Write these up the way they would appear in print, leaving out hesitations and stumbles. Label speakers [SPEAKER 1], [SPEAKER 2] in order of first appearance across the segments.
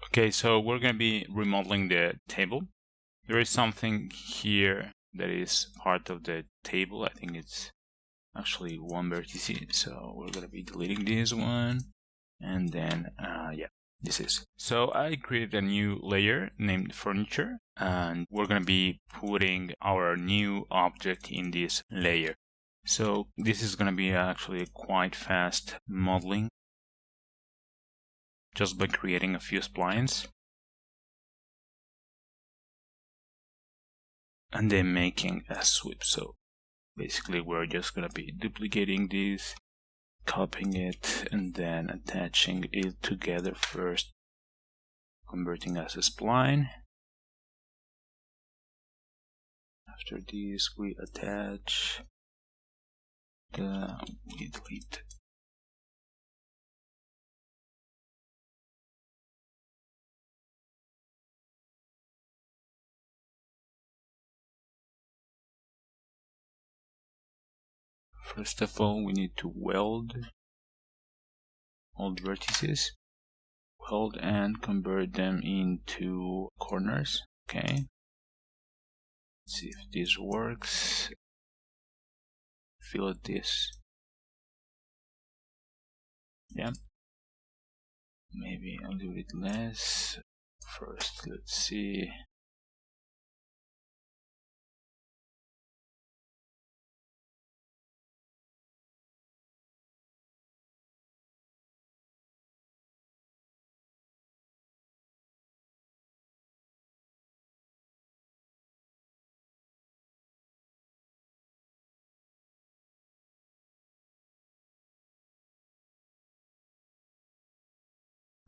[SPEAKER 1] Okay, so we're going to be remodeling the table. There is something here that is part of the table. I think it's actually one vertice, so we're going to be deleting this one. And then, yeah, this is. So I created a new layer named furniture, and we're going to be putting our new object in this layer. So this is going to be actually quite fast modeling, just by creating a few splines and then making a sweep. So basically we're just going to be duplicating this, copying it, and then attaching it together first, converting as a spline. After this we attach we delete. First of all, we need to weld all the vertices, weld and convert them into corners. Okay, let's see if this works. Fillet this. Yeah, maybe a little bit less. First, let's see.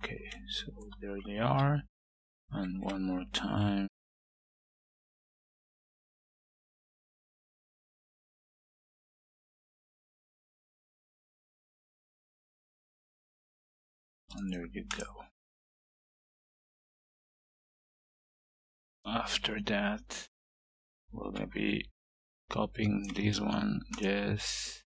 [SPEAKER 1] Okay, so there they are. And one more time. And there you go. After that, we're gonna be copying this one. Yes.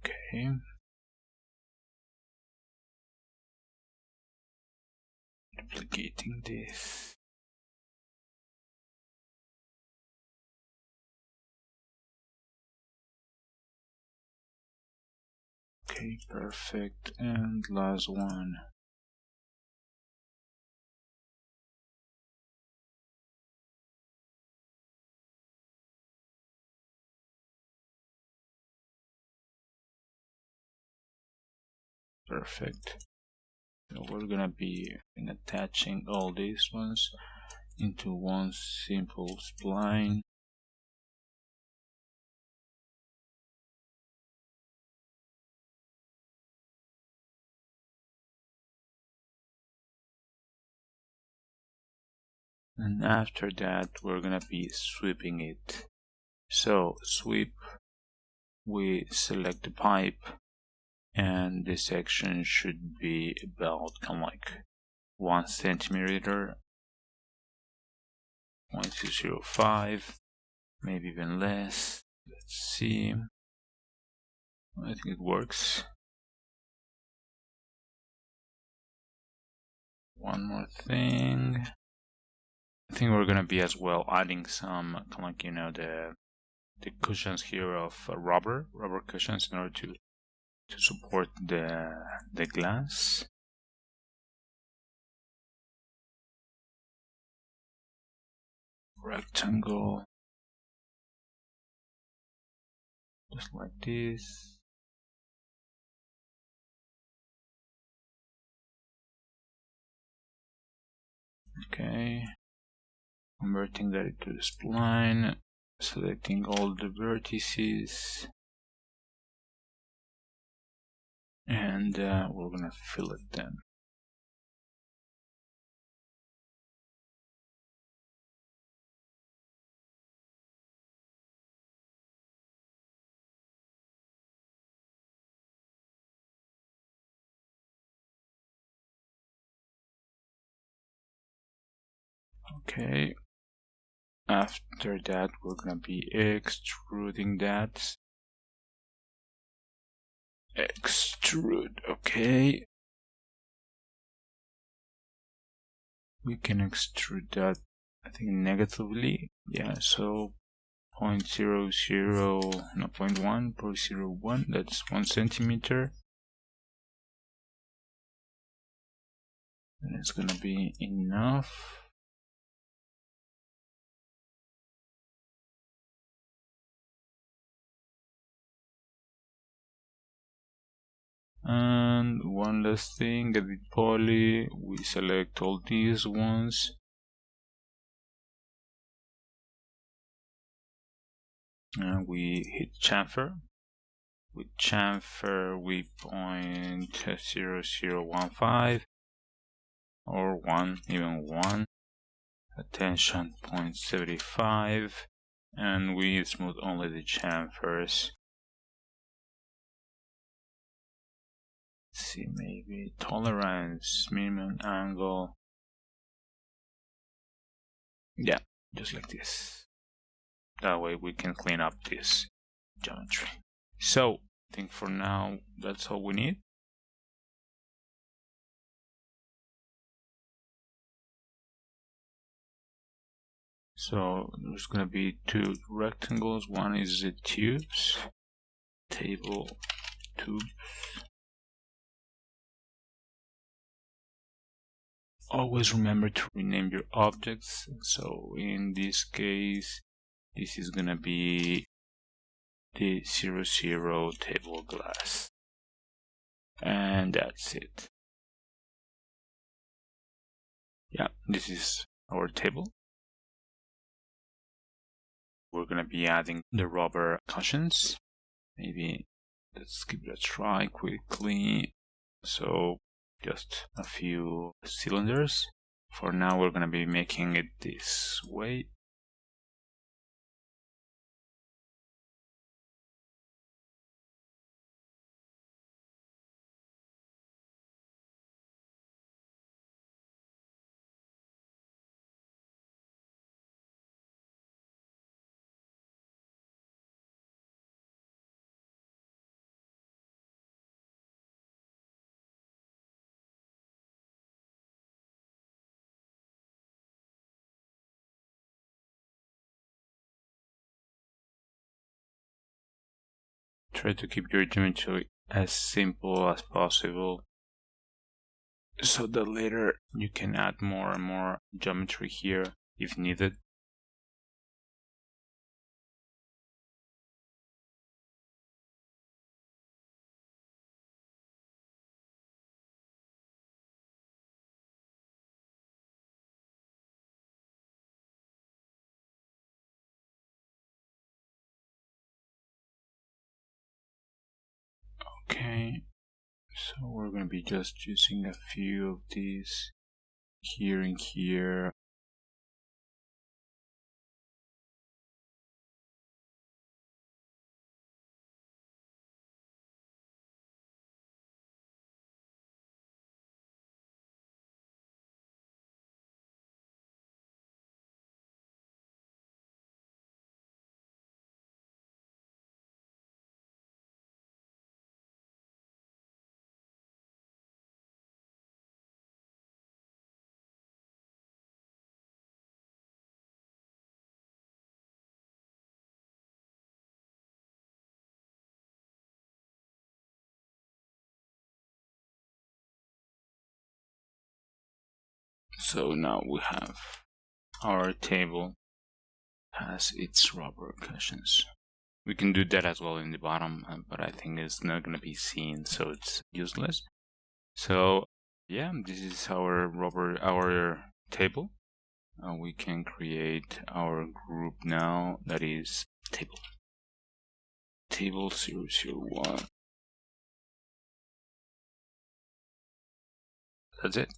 [SPEAKER 1] Okay. Duplicating this. Okay, perfect. And last one. Perfect. So we're gonna be attaching all these ones into one simple spline. And after that, we're gonna be sweeping it. So sweep, we select the pipe, and this section should be about kind of like 1 centimeter, 0.205, maybe even less. Let's see. I think it works. One more thing. I think we're gonna be as well adding some kind of like, you know, the cushions here of rubber cushions in order to support the glass. Rectangle, just like this. Okay, converting that into the spline, selecting all the vertices, and we're gonna fillet them. Okay. After that, we're gonna be extruding that. Extrude, okay. We can extrude that, I think, negatively. Yeah, so 0.01, that's 1 centimeter. And it's gonna be enough. And one last thing, edit poly, we select all these ones. And we hit chamfer. With chamfer, we point 0015 or 1, even 1. Attention 0.75. And we smooth only the chamfers. Let's see, maybe tolerance, minimum angle. Yeah, just like this. That way we can clean up this geometry. So, I think for now, that's all we need. So, there's going to be 2 rectangles. One is the tubes, table, tubes. Always remember to rename your objects. So, in this case, this is going to be the 00 table glass. And that's it. Yeah, this is our table. We're going to be adding the rubber cushions. Maybe let's give it a try quickly. So just a few cylinders. For now, we're going to be making it this way. Try to keep your geometry as simple as possible, so that later you can add more and more geometry here if needed. Okay, so we're going to be just using a few of these here and here. So now we have our table has its rubber cushions. We can do that as well in the bottom, but I think it's not going to be seen, so it's useless. So yeah, this is our table. We can create our group now, that is table 001. That's it.